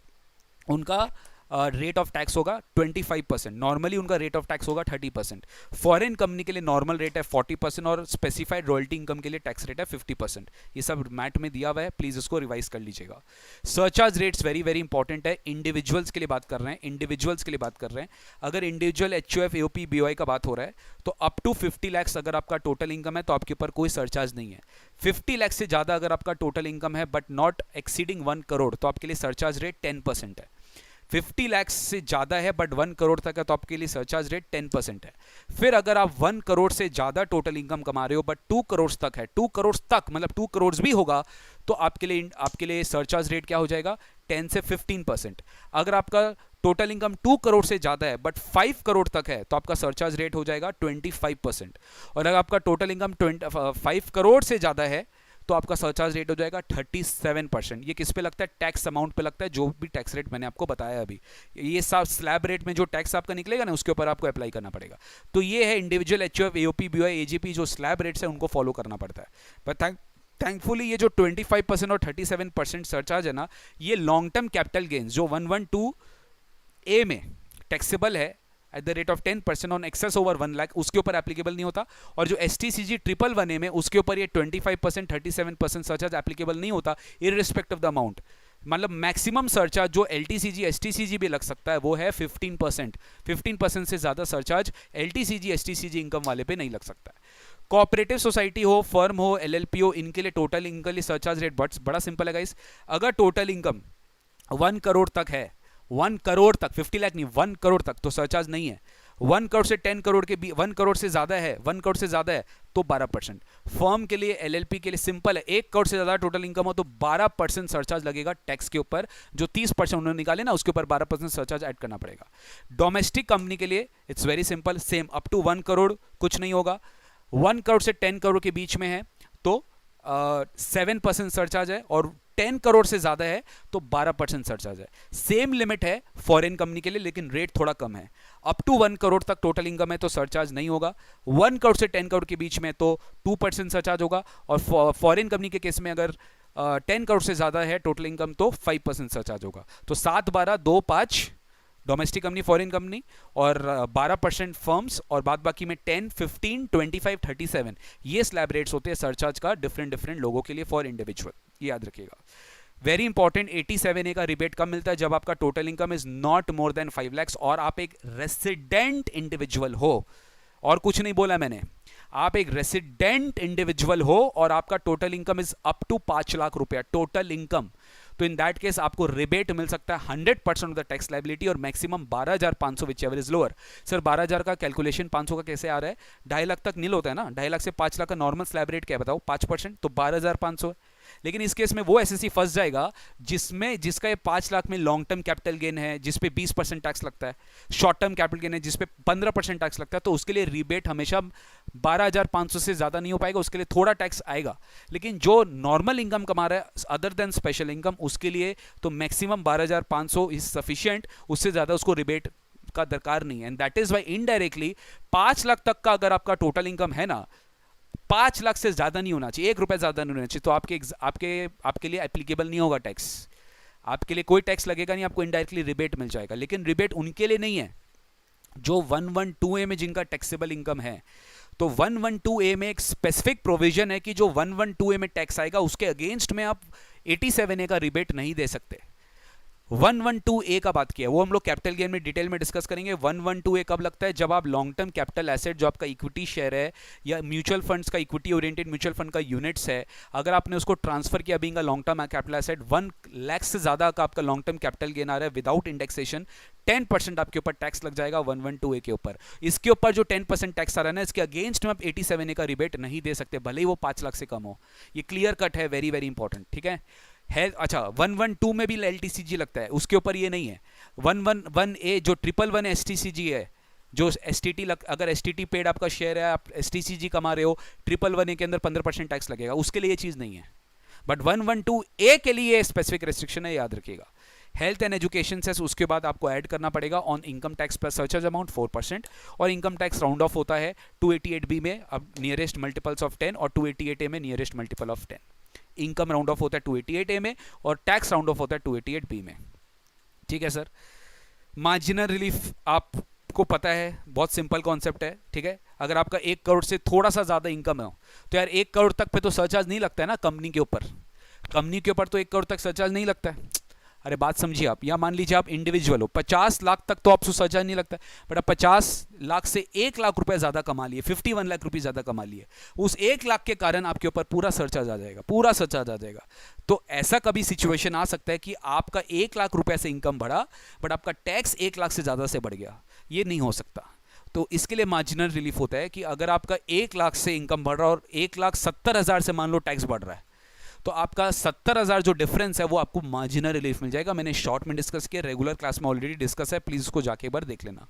[SPEAKER 1] उनका रेट ऑफ टैक्स होगा 25%। नॉर्मली उनका रेट ऑफ टैक्स होगा 30%। फॉरेन कंपनी के लिए नॉर्मल रेट है 40% और स्पेसिफाइड रॉयल्टी इनकम के लिए टैक्स रेट है 50%। ये सब मैट में दिया हुआ है, प्लीज इसको रिवाइज कर लीजिएगा। Surcharge rates very very important है, इंडिविजुअल्स के लिए बात कर रहे हैं, इंडिविजुअल्स के लिए बात कर रहे हैं। अगर इंडिविजुअल एचयूएफ एओपी बीओआई का बात हो रहा है तो अप टू 50 लाख अगर आपका टोटल इनकम है तो आपके ऊपर कोई सरचार्ज नहीं है। 50 लाख से ज़्यादा अगर आपका टोटल इनकम है बट नॉट एक्सीडिंग 1 करोड़ तो आपके लिए सरचार्ज रेट 10% है। 50 लाख से ज़्यादा है बट 1 करोड़ तक है तो आपके लिए सरचार्ज रेट 10% है। फिर अगर आप 1 करोड़ से ज़्यादा टोटल इनकम कमा रहे हो बट 2 करोड़ तक है, 2 करोड़ तक मतलब 2 करोड़ भी होगा तो आपके लिए सरचार्ज रेट क्या हो जाएगा, 10 से 15%। अगर आपका टोटल इनकम 2 करोड़ से ज़्यादा है बट 5 करोड़ तक है तो आपका सरचार्ज रेट हो जाएगा 25%। और अगर आपका टोटल इनकम 5 करोड़ से ज़्यादा है तो आपका सरचार्ज रेट हो जाएगा 37%। ये किस पे लगता है, टैक्स अमाउंट पे लगता है, जो भी टैक्स रेट मैंने आपको बताया अभी। ये सब स्लैब रेट में जो टैक्स आपका निकलेगा ना उसके ऊपर आपको अप्लाई करना पड़ेगा। तो ये है individual HUF AOP BOI AGP जो स्लैब रेट्स है उनको फॉलो करना पड़ता है। पर थैंकफुली ये जो 25% और 37% सरचार्ज है ना, ये लॉन्ग टर्म कैपिटल गेन्स जो 112 ए में टैक्सेबल है at the rate of 10% on excess over 1 lakh, उसके ऊपर एप्लीकेबल नहीं होता। और जो STCG 111A में उसके ऊपर ये 25% 37% सरचार्ज एप्लीकेबल नहीं होता इररिस्पेक्टिव ऑफ द अमाउंट। मतलब मैक्सिमम सरचार्ज जो LTCG STCG भी लग सकता है वो है 15%। 15% से ज़्यादा सरचार्ज LTCG STCG इनकम वाले पे नहीं लग सकता है। कोऑपरेटिव सोसाइटी हो, फर्म हो, LLP हो, इनके लिए टोटल इनकम के लिए सरचार्ज रेट बड़ा सिंपल है गाइस। अगर टोटल इनकम 1 करोड़ तक है, 1 करोड़ तक, 50 लाख नहीं 1 करोड़ तक तो सरचार्ज नहीं है। 1 करोड़ से 10 करोड़ के 1 करोड़ से ज़्यादा है, 1 करोड़ से ज़्यादा है तो 12%। फर्म के लिए LLP के लिए सिंपल है, 1 करोड़ से ज़्यादा टोटल इनकम हो तो 12% सरचार्ज लगेगा टैक्स के ऊपर, जो 30% उन्होंने निकाले ना उसके ऊपर 12% सरचार्ज ऐड करना पड़ेगा। डोमेस्टिक कंपनी के लिए it's very simple, same up to 1 crore कुछ नहीं होगा। 1 करोड़ से 10 करोड़ के बीच में है तो 7% सरचार्ज है, और 10 करोड़ से ज्यादा है तो 12% सरचार्ज है। सेम लिमिट है फॉरेन कंपनी के लिए लेकिन रेट थोड़ा कम है। अप टू 1 करोड़ तक टोटल इनकम है तो सरचार्ज नहीं होगा। 1 करोड़ से 10 करोड़ के बीच में तो 2% सरचार्ज होगा, और फॉरेन कंपनी के केस में अगर 10 करोड़ से ज्यादा है टोटल इनकम तो 5% सरचार्ज होगा। तो 7 12 2 5 डोमेस्टिक कंपनी, फॉरेन कंपनी, और 12% फर्म्स, और बाद बाकी में 10, 15, 25, 37 ये स्लैब रेट्स होते हैं सरचार्ज का डिफरेंट डिफरेंट लोगों के लिए फॉर इंडिविजुअल, ये याद रखिएगा। वेरी इंपॉर्टेंट, 87A का रिबेट कब मिलता है? जब आपका total income is not more than 5 lakhs और आप एक रेसिडेंट इंडिविजुअल हो, और कुछ नहीं बोला मैंने, आप एक रेसिडेंट इंडिविजुअल हो और आपका total income is up to 5 lakh रुपया टोटल इनकम, तो इन दैट केस आपको रिबेट मिल सकता है 100% ऑफ द टैक्स लायबिलिटी और maximum 12,500 whichever is lower. Sir 12,000 का कैलकुलेशन 500 का कैसे आ रहा है? 2.5 लाख तक नील होता है ना, 2.5 लाख से 5 लाख का नॉर्मल स्लैब रेट क्या है बताओ? 5%, तो 12,500 है। लेकिन इस केस में वो एसएससी फंस जाएगा जिसका ये 5 लाख में लॉन्ग टर्म कैपिटल गेन है जिसपे 20% टैक्स लगता है, शॉर्ट टर्म कैपिटल गेन है जिसपे 15% टैक्स लगता है, तो उसके लिए रिबेट हमेशा 12,500 से ज्यादा नहीं हो पाएगा, उसके लिए थोड़ा टैक्स आएगा। लेकिन जो नॉर्मल इनकम कमा रहा है अदर देन स्पेशल इनकम, उसके लिए तो मैक्सिमम 12,500 इज सफिशिएंट, उससे ज्यादा उसको रिबेट का दरकार नहीं है। And that is why indirectly 5 lakh तक का अगर आपका टोटल इनकम है ना, 5 लाख से ज्यादा नहीं होना चाहिए, 1 रुपया ज्यादा नहीं होना चाहिए, तो आपके लिए एप्लीकेबल नहीं होगा टैक्स, आपके लिए कोई टैक्स लगेगा नहीं, आपको इनडायरेक्टली रिबेट मिल जाएगा। लेकिन रिबेट उनके लिए नहीं है जो 112A में जिनका टैक्सेबल इनकम है। तो 112A में एक स्पेसिफिक प्रोविजन है कि जो 112A में टैक्स आएगा उसके अगेंस्ट में आप 87A का रिबेट नहीं दे सकते। 112A का बात किया वो हम लोग कैपिटल गेन में डिटेल में डिस्कस करेंगे। 112A कब लगता है? जब आप लॉन्ग टर्म कैपिटल एसेट जो आपका इक्विटी शेयर है या म्यूचुअल फंड्स का इक्विटी ओरिएंटेड म्यूचुअल फंड का यूनिट्स है, अगर आपने उसको ट्रांसफर किया being a long term capital asset, 1 lakh से ज्यादा का आपका लॉन्ग टर्म कैपिटल गेन आ रहा है विदाउट इंडेक्सेशन, 10% आपके ऊपर टैक्स लग जाएगा 112A के ऊपर। इसके ऊपर जो 10% टैक्स आ रहा है ना, इसके अगेंस्ट में आप 87A का रिबेट नहीं दे सकते, भले ही वो 5 लाख से कम हो। ये क्लियर कट है, वेरी वेरी इंपॉर्टेंट, ठीक है। अच्छा 112 में भी एलटीसीजी लगता है, उसके ऊपर ये नहीं है। 111A जो 111 एसटीसीजी है, जो एसटीटी अगर एसटीटी पेड आपका शेयर है, आप एसटीसीजी कमा रहे हो, 111A के अंदर 15% टैक्स लगेगा, उसके लिए ये चीज नहीं है। बट 112A के लिए स्पेसिफिक रेस्ट्रिक्शन है, याद रखिएगा। हेल्थ एंड एजुकेशन सेस उसके बाद आपको ऐड करना पड़ेगा on income tax plus surcharge amount 4%, और इनकम टैक्स राउंड ऑफ होता है 288B में अब नियरेस्ट मल्टीपल्स ऑफ 10 और 288A में nearest multiple of 10। Income round of होता है 288A में और टैक्स राउंड ऑफ होता है 288B में, ठीक है सर। मार्जिनल रिलीफ आपको पता है, बहुत सिंपल कॉन्सेप्ट है, ठीक है। अगर आपका 1 करोड़ से थोड़ा सा ज्यादा इनकम है तो यार 1 करोड़ तक पे तो सरचार्ज नहीं लगता है ना कंपनी के ऊपर, कंपनी के ऊपर तो 1 करोड़ तक सरचार्ज नहीं लगता है। अरे बात समझिए आप, या मान लीजिए आप इंडिविजुअल हो, 50 लाख तक तो आपको सरचार्ज नहीं लगता है, बट आप 50 लाख से 1 लाख रुपए ज्यादा कमा लिए, 51 लाख रुपए ज्यादा कमा लिए, उस 1 लाख के कारण आपके ऊपर पूरा सरचार्ज आ जाएगा, पूरा सरचार्ज आ जाएगा। तो ऐसा कभी सिचुएशन आ सकता है कि आपका 1 लाख रुपए से इनकम बढ़ा बट आपका टैक्स 1 लाख से ज्यादा से बढ़ गया, ये नहीं हो सकता। तो इसके लिए मार्जिनल रिलीफ होता है कि अगर आपका 1 लाख से इनकम बढ़ रहा है और 1,70,000 से मान लो टैक्स बढ़ रहा है, तो आपका 70,000 जो डिफरेंस है वो आपको मार्जिनल रिलीफ मिल जाएगा। मैंने शॉर्ट में डिस्कस किया, रेगुलर क्लास में ऑलरेडी डिस्कस है, प्लीज उसको जाके एक बार देख लेना।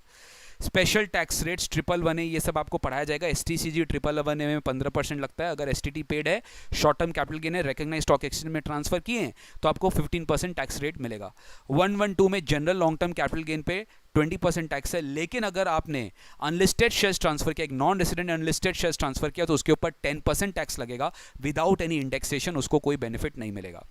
[SPEAKER 1] स्पेशल टैक्स रेट्स 111A ये सब आपको पढ़ाया जाएगा। एसटीसीजी 111A में 15% लगता है, अगर एसटीटी पेड है, शॉर्ट टर्म कैपिटल गेन है, रिकॉग्नाइज्ड स्टॉक एक्सचेंज में ट्रांसफर किए हैं तो आपको 15% टैक्स रेट मिलेगा। 112 में general long term capital gain पे 20% टैक्स है, लेकिन अगर आपने अनलिस्टेड शेयर्स ट्रांसफर किया, एक non resident unlisted shares transfer किया, तो उसके ऊपर 10% टैक्स लगेगा विदाउट एनी इंडेक्सेशन, उसको कोई बेनिफिट नहीं मिलेगा।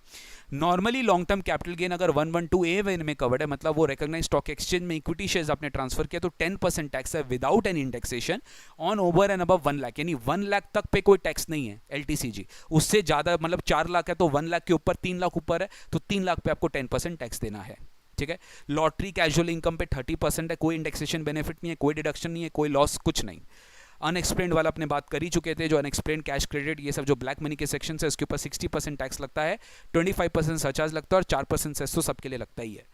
[SPEAKER 1] Normally long term capital gain अगर 112A में कवर्ड है, मतलब वो रिकॉग्नाइज्ड स्टॉक एक्सचेंज में इक्विटी शेयर्स आपने ट्रांसफर किया, तो 10% टैक्स है without any indexation on over and above 1 lakh, यानी 1 लाख तक पे कोई टैक्स नहीं है एलटीसीजी। उससे ज्यादा मतलब 4 लाख है तो 1 लाख के ऊपर 3 लाख ऊपर है तो 3 लाख पे आपको 10% टैक्स देना है, ठीक है। लॉटरी कैजुअल इनकम पे 30% है, कोई इंडेक्सेशन बेनिफिट नहीं है, कोई डिडक्शन नहीं है, कोई लॉस कुछ नहीं। अनएक्सप्लेन्ड वाला अपने बात कर ही चुके थे, जो अनएक्सप्लेन्ड कैश क्रेडिट ये सब जो ब्लैक मनी के सेक्शन है उसके ऊपर 60% टैक्स लगता है, 25% सरचार्ज लगता है और 4% सेस तो सबके लिए लगता ही है।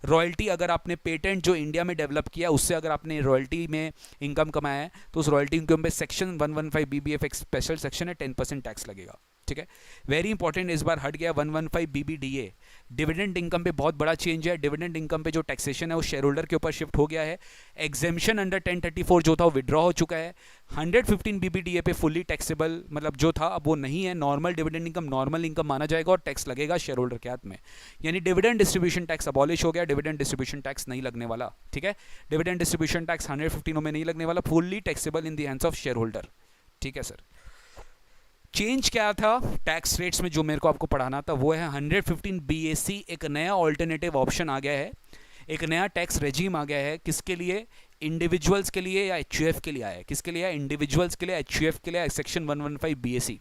[SPEAKER 1] रॉयल्टी अगर आपने पेटेंट जो इंडिया में डेवलप किया उससे अगर आपने रॉयल्टी में इनकम कमाया है तो उस रॉयल्टी इनकम पे सेक्शन 115 BBF एक स्पेशल सेक्शन है, 10% टैक्स लगेगा, ठीक है। वेरी इंपॉर्टेंट, इस बार हट गया 115 BBDA। डिविडेंड इनकम पे बहुत बड़ा चेंज है, डिविडेंड इनकम पे जो टैक्सेशन है वो शेयर होल्डर के ऊपर शिफ्ट हो गया है। एग्जेम्पशन अंडर 1034 जो था वो विड्रॉ हो चुका है। 115 BBDA पे फुल्ली टैक्सेबल मतलब जो था अब वो नहीं है, normal dividend income normal income माना जाएगा और टैक्स लगेगा शेयर होल्डर के हाथ में, यानी डिविडेंड डिस्ट्रीब्यूशन टैक्स अबॉलिश हो गया, डिविडेंड डिस्ट्रीब्यूशन टैक्स नहीं लगने वाला, ठीक है। डिविडेंड डिस्ट्रीब्यूशन टैक्स 115 में नहीं लगने वाला, fully taxable in the hands of share holder, ठीक है सर। चेंज क्या था टैक्स रेट्स में जो मेरे को आपको पढ़ाना था वो है 115 BAC, एक नया ऑल्टरनेटिव ऑप्शन आ गया है। एक नया टैक्स रेजिम आ गया है, किसके लिए? इंडिविजुअल्स के लिए या एचयूएफ के लिए आया है? किसके लिए? इंडिविजुअल्स के लिए, एचयूएफ के लिए, सेक्शन 115 बीएसी,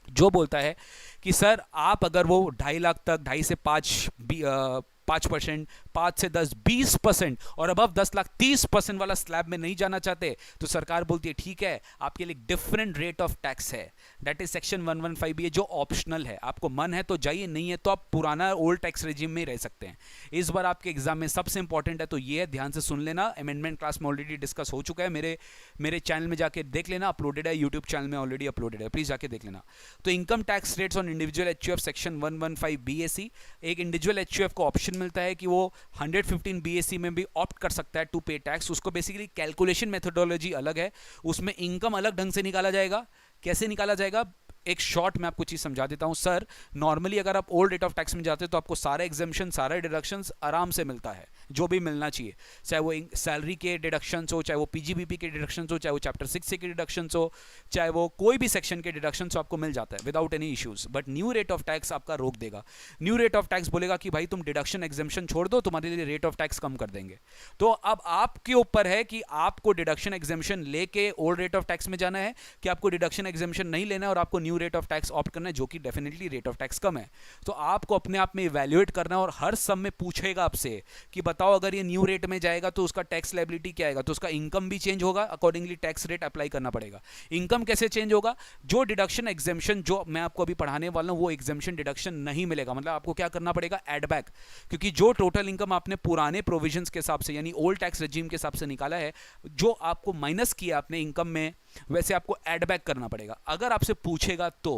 [SPEAKER 1] जो बोलता है कि सर आप अगर वो 2.5 लाख तक, 5% 5 से 10 20% और अबव 10 लाख 30% वाला स्लैब में नहीं जाना चाहते, तो सरकार बोलती है ठीक है, आपके लिए डिफरेंट रेट ऑफ टैक्स है, दैट इज सेक्शन 115 बी, जो ऑप्शनल है। आपको मन है तो जाइए, नहीं है तो आप पुराना ओल्ड टैक्स रेजिम में रह सकते हैं। इस बार आपके एग्जाम में सबसे इंपॉर्टेंट है, तो ये है, ध्यान से सुन लेना। अमेंडमेंट क्लास में ऑलरेडी डिस्कस हो चुका है, मेरे चैनल में जाके देख लेना, अपलोडेड है, यूट्यूब चैनल में ऑलरेडी अपलोडेड है, प्लीज जाके देख लेना। तो income tax rates on individual HUF section 115 BAC, एक इंडिविजुअल एचयूएफ को ऑप्शन मिलता है कि वो 115 बीएसी में भी ऑप्ट कर सकता है टू पे टैक्स। उसको बेसिकली कैलकुलेशन मेथोडोलॉजी अलग है, उसमें इनकम अलग ढंग से निकाला जाएगा। कैसे निकाला जाएगा? एक शॉर्ट में आपको चीज समझा देता हूं सर। नॉर्मली अगर आप ओल्ड रेट ऑफ टैक्स में जाते हो तो आपको सारा एग्जाम्पशन, सारा डिडक्शंस आराम से मिलता है, जो भी मिलना चाहिए, चाहे वो सैलरी के डिडक्शंस हो, चाहे वो पीजीबीपी के डिडक्शंस हो, चाहे वो चैप्टर 6 के डिडक्शंस हो, चाहे वो कोई भी सेक्शन के डिडक्शंस हो, आपको मिल जाता है without any issues. But new rate of tax आपका रोक देगा। न्यू रेट ऑफ टैक्स बोलेगा कि भाई तुम डिडक्शन एग्जाम्पशन छोड़ दो, तुम्हारे लिए रेट ऑफ टैक्स कम कर देंगे। तो अब आपके ऊपर है कि आपको डिडक्शन एग्जाम्पशन लेके ओल्ड रेट ऑफ टैक्स में जाना है, कि आपको डिडक्शन एग्जाम्पशन नहीं लेना है और आपको new rate of tax opt करना है, जो कि डेफिनेटली रेट ऑफ टैक्स कम है। तो आपको अपने आप में इवैल्यूएट करना है, और हर सम में पूछेगा आपसे कि बताओ अगर ये न्यू रेट में जाएगा तो उसका टैक्स लायबिलिटी क्या आएगा, तो उसका इनकम भी चेंज होगा, अकॉर्डिंगली टैक्स रेट अप्लाई करना पड़ेगा। इनकम कैसे चेंज होगा? जो डिडक्शन एग्जाम्पशन जो मैं आपको अभी पढ़ाने वाला हूं, वो एग्जाम्पशन डिडक्शन नहीं मिलेगा। मतलब आपको क्या करना पड़ेगा? एड बैक, क्योंकि जो टोटल इनकम आपने पुराने प्रोविजंस के हिसाब से, यानी ओल्ड टैक्स रेजिम के हिसाब से निकाला है, जो आपको माइनस किया आपने इनकम में, वैसे आपको एड बैक करना पड़ेगा। अगर आपसे पूछेगा तो,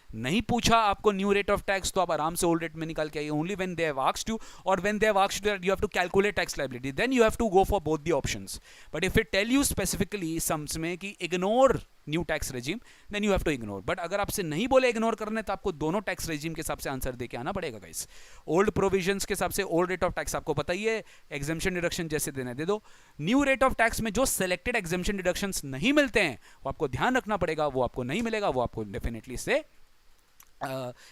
[SPEAKER 1] नहीं पूछा आपको न्यू रेट ऑफ टैक्स, तो आप आराम से ओल्ड रेट में निकाल के आइए। Only when they have asked you, और when they have asked that you have to calculate tax liability, then you have to go for both the options. But if it tell you specifically sums में कि ignore new tax regime, then you have to ignore. But अगर आपसे नहीं बोले ignore करने, तो आपको दोनों टैक्स रेजिम के हिसाब से आंसर देके आना पड़ेगा गाइस। ओल्ड प्रोविजंस के हिसाब से ओल्ड रेट ऑफ टैक्स आपको पता ही है, एग्जाम्पशन डिडक्शन जैसे देना दे दो। न्यू रेट ऑफ टैक्स में जो सिलेक्टेड एग्जाम्पशन डिडक्शंस नहीं मिलते हैं, वो आपको ध्यान रखना पड़ेगा, वो आपको नहीं मिलेगा, वो आपको डेफिनेटली से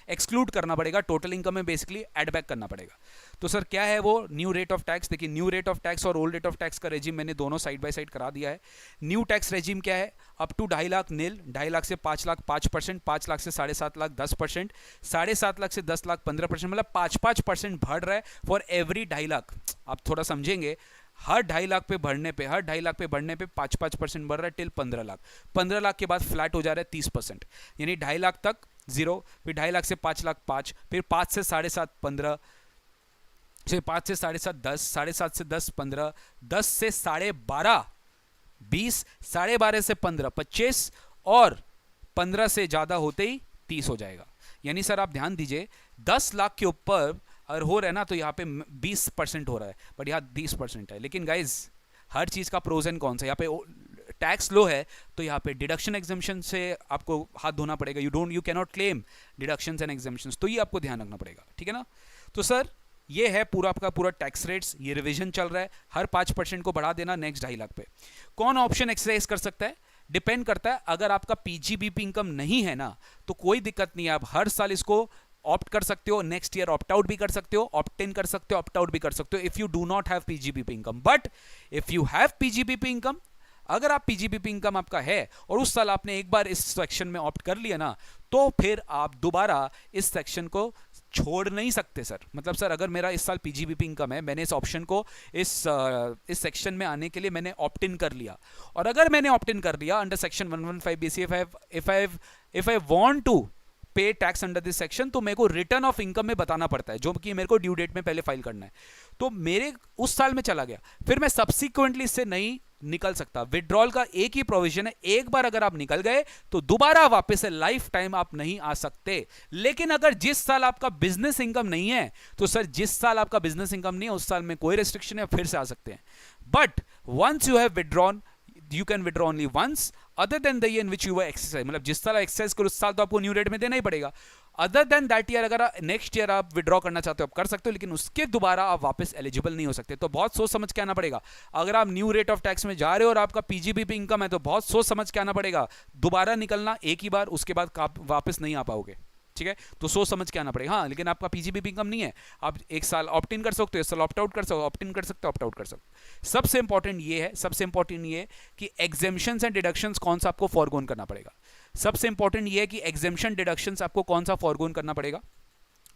[SPEAKER 1] एक्सक्लूड करना पड़ेगा, टोटल इनकम में बेसिकली एड बैक करना पड़ेगा। तो सर क्या है वो न्यू रेट ऑफ टैक्स? देखिए, न्यू रेट ऑफ टैक्स और ओल्ड रेट ऑफ टैक्स का रेजिम मैंने दोनों साइड बाय साइड करा दिया है। न्यू टैक्स रेजिम क्या है? अप टू 2.5 लाख नील, 2.5 लाख से 5 लाख 5%, 5 लाख से 7.5 लाख 10%, 7.5 लाख से 10 लाख 15%, मतलब 5% बढ़ रहा है फॉर एवरी 2.5 लाख। आप थोड़ा समझेंगे, हर 2.5 लाख पे बढ़ने पे, हर 2.5 लाख पे बढ़ने पे 5% बढ़ रहा है टिल 15 लाख। 15 लाख के बाद फ्लैट हो जा रहा है 30%, यानी 2.5 लाख तक 0, फिर 2.5 लाख से 5 लाख 5, फिर 5 से 7.5 15, फिर 5 से 7.5 10, 7.5 से 10 15, 10 से 12.5 20, 12.5 से 15 25, और 15 से ज्यादा होते ही 30 हो जाएगा। यानी सर आप ध्यान दीजिए, 10 लाख के ऊपर अगर हो रहा है ना, तो यहाँ पे 20% हो रहा है, बट यहाँ 20% है। लेकिन गाइज, हर चीज का प्रोज एंड कॉन्स है। यहाँ पे टैक्स लो है, तो यहाँ पे डिडक्शन एग्जाम्पशन से आपको हाथ धोना पड़ेगा। You can not claim deductions and exemptions, तो ये आपको ध्यान रखना पड़ेगा, ठीक है ना। तो सर ये है पूरा आपका पूरा टैक्स रेट्स, ये रिवीजन चल रहा है, हर 5% को बढ़ा देना नेक्स्ट 2.5 लाख पे। कौन ऑप्शन एक्सरसाइज कर सकता है? डिपेंड करता है। अगर आपका पीजीबीपी इनकम नहीं है ना, तो कोई दिक्कत नहीं है, आप हर साल इसको ऑप्ट कर सकते हो, नेक्स्ट ईयर ऑप्ट आउट भी कर सकते हो, ऑप्ट इन कर सकते हो, ऑप्ट आउट भी कर सकते हो, if you do not have PGBP income. But if you have PGBP income, अगर आप पीजीबीपी इनकम आपका है और उस साल आपने एक बार इस सेक्शन में ऑप्ट कर लिया ना, तो फिर आप दोबारा इस सेक्शन को छोड़ नहीं सकते सर। मतलब सर अगर मेरा इस साल पीजीबीपी इनकम है, मैंने इस ऑप्शन को इस सेक्शन में आने के लिए मैंने ऑप्ट इन कर लिया, और अगर मैंने ऑप्ट इन कर लिया under section 115 BC, if I want to pay tax under this section, तो मेरे को रिटर्न ऑफ इनकम में बताना पड़ता है, जो कि मेरे को ड्यू डेट में पहले फाइल करना है। तो मेरे उस साल में चला गया, फिर मैं सब्सिक्वेंटली इससे नहीं निकल सकता। विड्रॉल का एक ही प्रोविजन है, एक बार अगर आप निकल गए तो दोबारा वापस से लाइफ टाइम आप नहीं आ सकते। लेकिन अगर जिस साल आपका बिजनेस इनकम नहीं है, तो सर जिस साल आपका बिजनेस इनकम नहीं है उस साल में कोई रेस्ट्रिक्शन है, फिर से आ सकते हैं। But once you have withdrawn, you can withdraw only once other than the year in which you were exercise। मतलब जिस साल एक्सरसाइज करो उस साल तो आपको न्यू रेट में देना ही पड़ेगा। अदर देन दैट ईयर, अगर नेक्स्ट ईयर आप विड्रॉ करना चाहते हो आप कर सकते हो, लेकिन उसके दोबारा आप वापस एलिजिबल नहीं हो सकते। तो बहुत सोच समझ के आना पड़ेगा। अगर आप न्यू रेट ऑफ टैक्स में जा रहे हो और आपका पीजीबीपी इनकम है, तो बहुत सोच समझ के आना पड़ेगा। दोबारा निकलना एक ही बार, उसके बाद आप वापस नहीं आ पाओगे। ठीक है, तो सोच समझ के आना पड़ेगा। हाँ, लेकिन आपका पीजीबीपी इनकम नहीं है, आप एक साल ऑप्ट इन कर सकते हो, एक साल ऑप्ट आउट कर सकते हो, ऑप्ट इन कर सकते हो, ऑप्ट आउट कर सकते हो। सबसे इंपॉर्टेंट ये है कि एग्जेम्पशंस एंड डिडक्शंस कौन सा आपको फॉरगोन करना पड़ेगा। सबसे इंपॉर्टेंट ये है कि एग्जेम्पशन डिडक्शंस आपको कौन सा फॉरगोन करना पड़ेगा।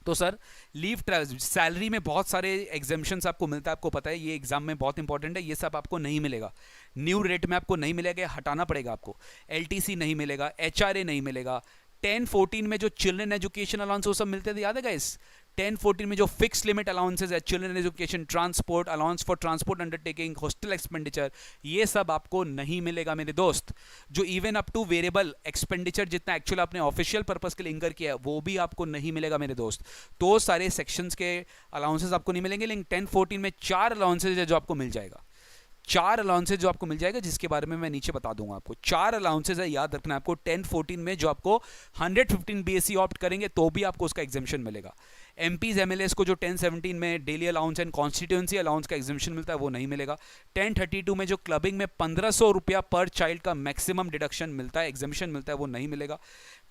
[SPEAKER 1] तो सर लीव सैलरी में बहुत सारे एग्जेम्पशंस आपको मिलता है, आपको पता है, ये एग्जाम में बहुत इंपॉर्टेंट है, ये सब आपको नहीं मिलेगा, न्यू रेट में आपको नहीं मिलेगा, हटाना पड़ेगा आपको। एलटीसी नहीं मिलेगा, एचआरए नहीं मिलेगा। 10-14 में जो चिल्ड्रन एजुकेशन अलाउंस वो सब मिलते थे, याद है गाइस? 10-14 में जो फिक्स लिमिट अलाउंसेज है, children education, transport allowance for transport undertaking, hostel expenditure, ये सब आपको नहीं मिलेगा मेरे दोस्त। जो even up two variable expenditure जितना एक्चुअल आपने ऑफिशियल पर्पस के लिए इंकर किया है वो भी आपको नहीं मिलेगा मेरे दोस्त। तो सारे सेक्शंस के अलाउंसेज आपको नहीं मिलेंगे, लेकिन 10-14 में 4 अलाउंसेज है जो आपको मिल जाएगा, 4 अलाउंसेज जो आपको मिल जाएगा, जिसके बारे में मैं नीचे बता दूंगा आपको। 4 अलाउंसेज है, याद रखना आपको। 10-14 में जो आपको 115 बीएससी ऑप्ट करेंगे तो भी आपको उसका एग्जेम्पशन मिलेगा। एमपीज एमएलएस को जो 10-17 में daily allowance and constituency allowance का एग्जेम्पशन मिलता है वो नहीं मिलेगा। 10-32 में जो क्लबिंग में 1500 रुपया पर चाइल्ड का मैक्सिमम डिडक्शन मिलता है, एग्जेम्पशन मिलता है, वो नहीं मिलेगा।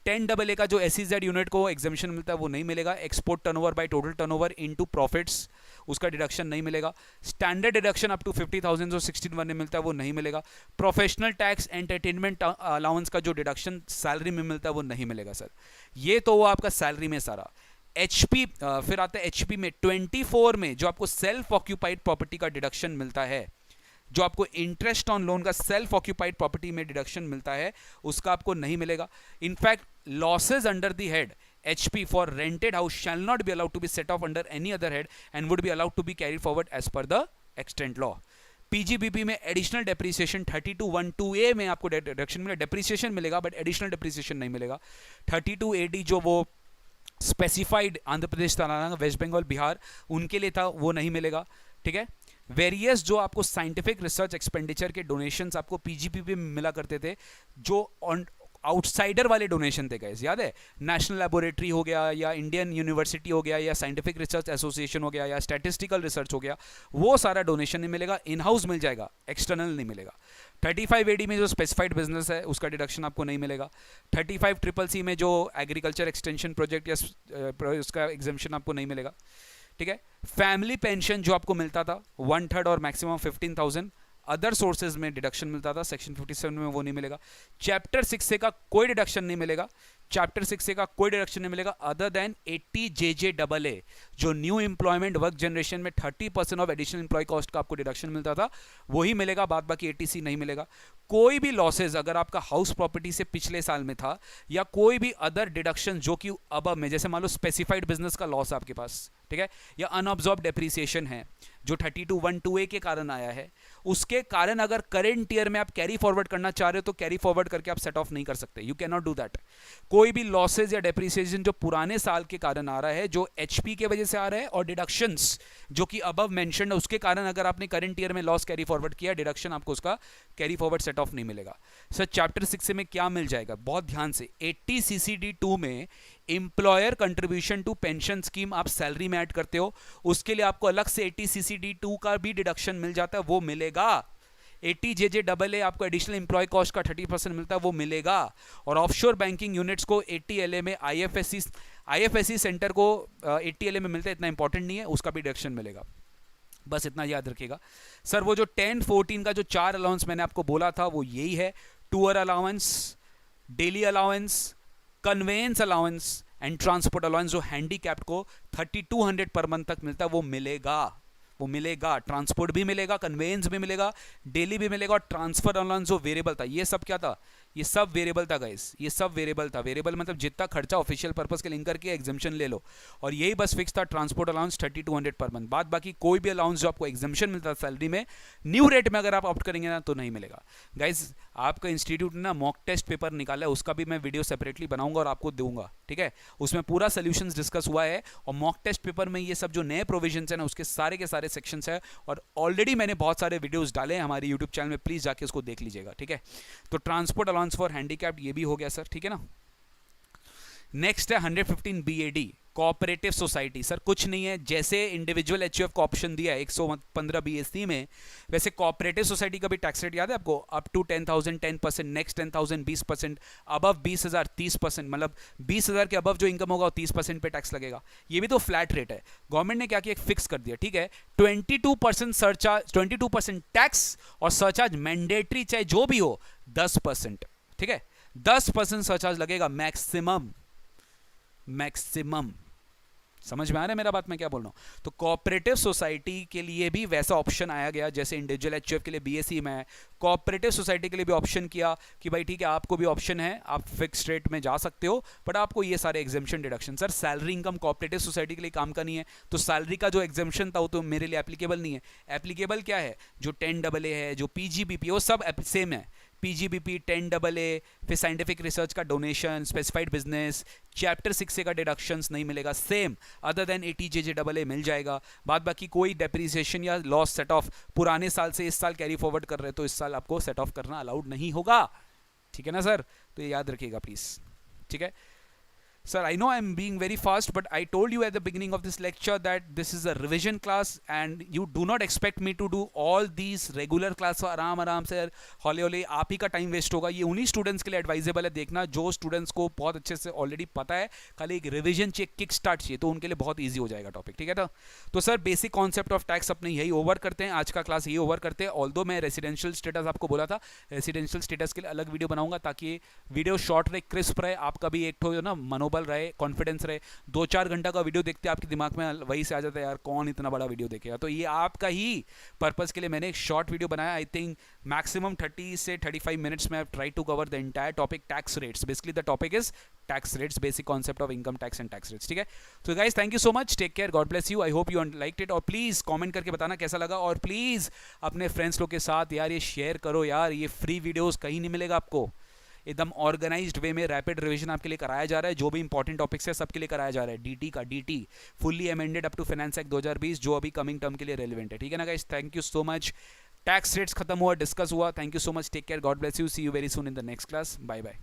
[SPEAKER 1] 10AA का जो SEZ यूनिट को एग्जेम्पशन मिलता है वो नहीं मिलेगा। Export turnover by total turnover into profits, उसका डिडक्शन नहीं मिलेगा। स्टैंडर्ड डिडक्शन अप टू 50,000 जो 16(1) में मिलता है वो नहीं मिलेगा। प्रोफेशनल टैक्स एंटरटेनमेंट अलाउंस का जो डिडक्शन सैलरी में मिलता है वो नहीं मिलेगा सर। ये तो वो आपका सैलरी में सारा। एचपी फिर आता है एचपी में 24 में जो आपको सेल्फ ऑक्यूपाइड प्रॉपर्टी का डिडक्शन मिलता है, जो आपको इंटरेस्ट ऑन लोन का सेल्फ ऑक्यूपाइड प्रॉपर्टी में डिडक्शन मिलता है, उसका आपको नहीं मिलेगा। In fact losses under the head HP for rented house shall not be allowed to be set off under any other head and would be allowed to be carried forward as per the extant law. PGBP में additional depreciation 32(1)(2)A में आपको deduction मिलेगा, depreciation मिलेगा but additional depreciation नहीं मिलेगा। 32AD जो वो specified Andhra Pradesh, Telangana, waste Bengal, Bihar उनके लिए था, वो नहीं मिलेगा। ठीक है, वेरियस जो आपको साइंटिफिक रिसर्च एक्सपेंडिचर के डोनेशंस आपको पीजीबीपी में मिला करते थे, जो आउटसाइडर वाले डोनेशन थे गाइस, याद है? नेशनल लेबोरेटरी हो गया या इंडियन यूनिवर्सिटी हो गया या साइंटिफिक रिसर्च एसोसिएशन हो गया या स्टैटिस्टिकल रिसर्च हो गया, वो सारा डोनेशन नहीं मिलेगा, इन हाउस मिल जाएगा, एक्सटर्नल नहीं मिलेगा। 35AD में जो स्पेसिफाइड बिजनेस है उसका डिडक्शन आपको नहीं मिलेगा। 35CCC में जो एग्रीकल्चर एक्सटेंशन प्रोजेक्ट या उसका एग्जेम्पशन आपको नहीं मिलेगा। ठीक है, फैमिली पेंशन जो आपको मिलता था 1/3 और मैक्सिमम 15,000 अदर सोर्सेज में डिडक्शन मिलता था, सेक्शन 57 में वो नहीं मिलेगा। चैप्टर 6A का कोई डिडक्शन नहीं मिलेगा, चैप्टर 6A का कोई डिडक्शन नहीं मिलेगा अदर देन 80JJAA जो न्यू एम्प्लॉयमेंट वर्क जनरेशन में 30% ऑफ एडिशनल एम्प्लॉय कॉस्ट का आपको डिडक्शन मिलता था, वही मिलेगा, बाद बाकी 80C नहीं मिलेगा। कोई भी लॉसेज अगर आपका हाउस प्रॉपर्टी से पिछले साल में था या कोई भी अदर डिडक्शन जो कि अब में, जैसे मान लो स्पेसिफाइड बिजनेस का लॉस आपके पास, ठीक है, या अनऑब्जॉर्ब डेप्रीसिएशन है जो 32(1)(2)A के कारण आया है, उसके कारण अगर करेंट ईयर में आप कैरी फॉरवर्ड करना चाह रहे हो तो कैरी फॉरवर्ड करके आप सेट ऑफ नहीं कर सकते, you can not do that. कोई भी लॉसेज या डेप्रीसिएशन जो पुराने साल के कारण आ रहा है, जो HP के वजह से आ रहा है, और डिडक्शंस जो कि अबव मेंशन्ड है उसके कारण अगर आपने करंट ईयर में लॉस कैरी फॉरवर्ड किया, डिडक्शन आपको उसका कैरी फॉरवर्ड सेट ऑफ नहीं मिलेगा। सर चैप्टर 6 में क्या मिल जाएगा, बहुत ध्यान से, 80CCD2 में employer contribution to pension scheme आप सैलरी में ऐड करते हो, उसके लिए आपको अलग से 80CCD2 का भी डिडक्शन मिल जाता है, वो मिलेगा। 80JJAA आपको एडिशनल एम्प्लॉय कॉस्ट का 30% मिलता है, वो मिलेगा। और ऑफशोर बैंकिंग यूनिट्स को 80LA में IFSC सेंटर को 80LA में मिलता है, इतना इंपॉर्टेंट नहीं है, उसका भी डिडक्शन मिलेगा, बस इतना याद रखिएगा। सर वो जो 10-14 का जो 4 अलाउंस मैंने आपको बोला था वो यही है, tour allowance, daily allowance, convince allowance and transport allowance जो हैंडीकैप्ड को 3200 पर मंथ तक मिलता है, वो मिलेगा, वो मिलेगा। ट्रांसपोर्ट भी मिलेगा, कन्वेंस भी मिलेगा, डेली भी मिलेगा, और ट्रांसफर अलाउंस जो वेरिएबल था, ये सब क्या था, ये सब वेरिएबल था गाइस, ये सब वेरिएबल था। वेरिएबल मतलब जितना खर्चा ऑफिशियल पर्पस के लिंक करके एग्जाम्पशन ले लो, और यही बस फिक्स था ट्रांसपोर्ट अलाउंस 3200 पर मंथ। बाद बाकी कोई भी अलाउंस जो आपको एग्जाम्पशन मिलता है सैलरी में, न्यू रेट में अगर आप ऑप्ट करेंगे ना तो नहीं मिलेगा। गाइज आपका इंस्टीट्यूट ने ना मॉक टेस्ट पेपर निकाला है, उसका भी मैं वीडियो सेपरेटली बनाऊंगा और आपको दूंगा, ठीक है, उसमें पूरा सोल्यूशन डिस्कस हुआ है, और मॉक टेस्ट पेपर में ये सब जो नए प्रोविजन है ना उसके सारे के सारे सेक्शन है, और ऑलरेडी मैंने बहुत सारे वीडियोस डाले हैं हमारे यूट्यूब चैनल में, प्लीज जाके उसको देख लीजिएगा, ठीक है। तो ट्रांसपोर्ट अलाउंस फॉर हैंडीकैप्ड ये भी हो गया सर, ठीक है ना। नेक्स्ट है 115BAD, कोऑपरेटिव सोसाइटी सर कुछ नहीं है, जैसे इंडिविजुअल एचयूएफ को ऑप्शन दिया है 115 बीएससी में, वैसे कोऑपरेटिव सोसाइटी का भी टैक्स रेट याद है आपको, अप टू 10,000 10%, नेक्स्ट 10,000 20%, अबव 20,000 30%, मतलब 20,000 के अबव जो इनकम होगा वो 30% पे टैक्स लगेगा। ये भी तो फ्लैट रेट है, गवर्नमेंट ने क्या किया फिक्स कर दिया, ठीक है 22% सरचार्ज, 22% टैक्स और सरचार्ज मैंडेटरी चाहे जो भी हो 10%, ठीक है 10% सरचार्ज लगेगा मैक्सिमम, मैक्सिमम। समझ में आ रहा है मेरा बात, मैं क्या बोल रहा हूं? तो कोऑपरेटिव सोसाइटी के लिए भी वैसा ऑप्शन आया गया जैसे इंडिविजुअल एचयूएफ के लिए बीएसई में है, कोऑपरेटिव सोसाइटी के लिए भी ऑप्शन किया कि भाई ठीक है आपको भी ऑप्शन है, आप फिक्स रेट में जा सकते हो, बट आपको ये सारे exemption deduction. Sir salary income cooperative society के लिए काम का नहीं है, तो सैलरी का जो एग्जेम्पशन था वो तो मेरे लिए एप्लीकेबल नहीं है। एप्लीकेबल क्या है, जो 10AA है, जो पीजीबीपी, वो सब सेम है, पीजीबीपी 10AA, फिर साइंटिफिक रिसर्च का डोनेशन, स्पेसिफाइड बिजनेस, चैप्टर 6 का डिडक्शंस नहीं मिलेगा सेम, अदर देन ATJJAA मिल जाएगा। बाद बाकी कोई डेप्रिसिएशन या लॉस सेट ऑफ पुराने साल से इस साल कैरी फॉरवर्ड कर रहे हैं तो इस साल आपको सेट ऑफ करना अलाउड नहीं होगा, ठीक है ना सर? तो ये याद रखिएगा प्लीज, ठीक है sir. I know I'm being very fast, but I told you at the beginning of this lecture that this is a revision class and you do not expect me to do all these regular class आराम आराम से हौले हौले आप ही का time waste होगा। ये उन्हीं स्टूडेंट्स के लिए एडवाइजेबल है, देखना जो स्टूडेंट्स को बहुत अच्छे से ऑलरेडी पता है, खाली एक रिविजन चेक किक स्टार्ट चाहिए तो उनके लिए बहुत ईजी हो जाएगा टॉपिक, ठीक है ना? तो sir basic concept of tax अपने यही ओवर करते हैं, आज का क्लास यही ओवर करते हैं। ऑल्दो मैं रेसिडेंशियल स्टेटस आपको बोला था, रेसिडेंशियल स्टेटस के लिए अलग वीडियो बनाऊंगा ताकि वीडियो शॉर्ट रहे, क्रिस्प रहे, आपका भी एक ना मनोबल रहे, कॉन्फिडेंस रहे। 2-4 घंटा का वीडियो देखते आपके दिमाग में वही से आ जाता है यार कौन इतना बड़ा वीडियो देखेगा, तो ये आपका ही पर्पस के लिए मैंने एक शॉर्ट वीडियो बनाया। आई थिंक मैक्सिमम 30 से 35 मिनट्स में I try to cover the entire topic tax rates. Basically the topic is tax rates, basic concept of income tax and tax rates, ठीक है? तो guys thank you so much, take care, God bless you, I hope you liked it, और please comment करके बताना कैसा लगा, और please अपने फ्रेंड्स लोग के साथ यार ये शेयर करो यार, ये फ्री वीडियोस कहीं नहीं मिलेगा आपको, एकदम ऑर्गेनाइज्ड वे में रैपिड रिवीजन आपके लिए कराया जा रहा है, जो भी इंपॉर्टेंट टॉपिक्स है सबके लिए कराया जा रहा है। डीटी का DT fully amended up to finance act 2020 जो अभी कमिंग टर्म के लिए रेलिवेंट है, ठीक है ना guys? Thank you so much. Tax rates खत्म हुआ, डिस्कस हुआ, thank you so much, take care, God bless you, see you very soon in the next class, bye bye.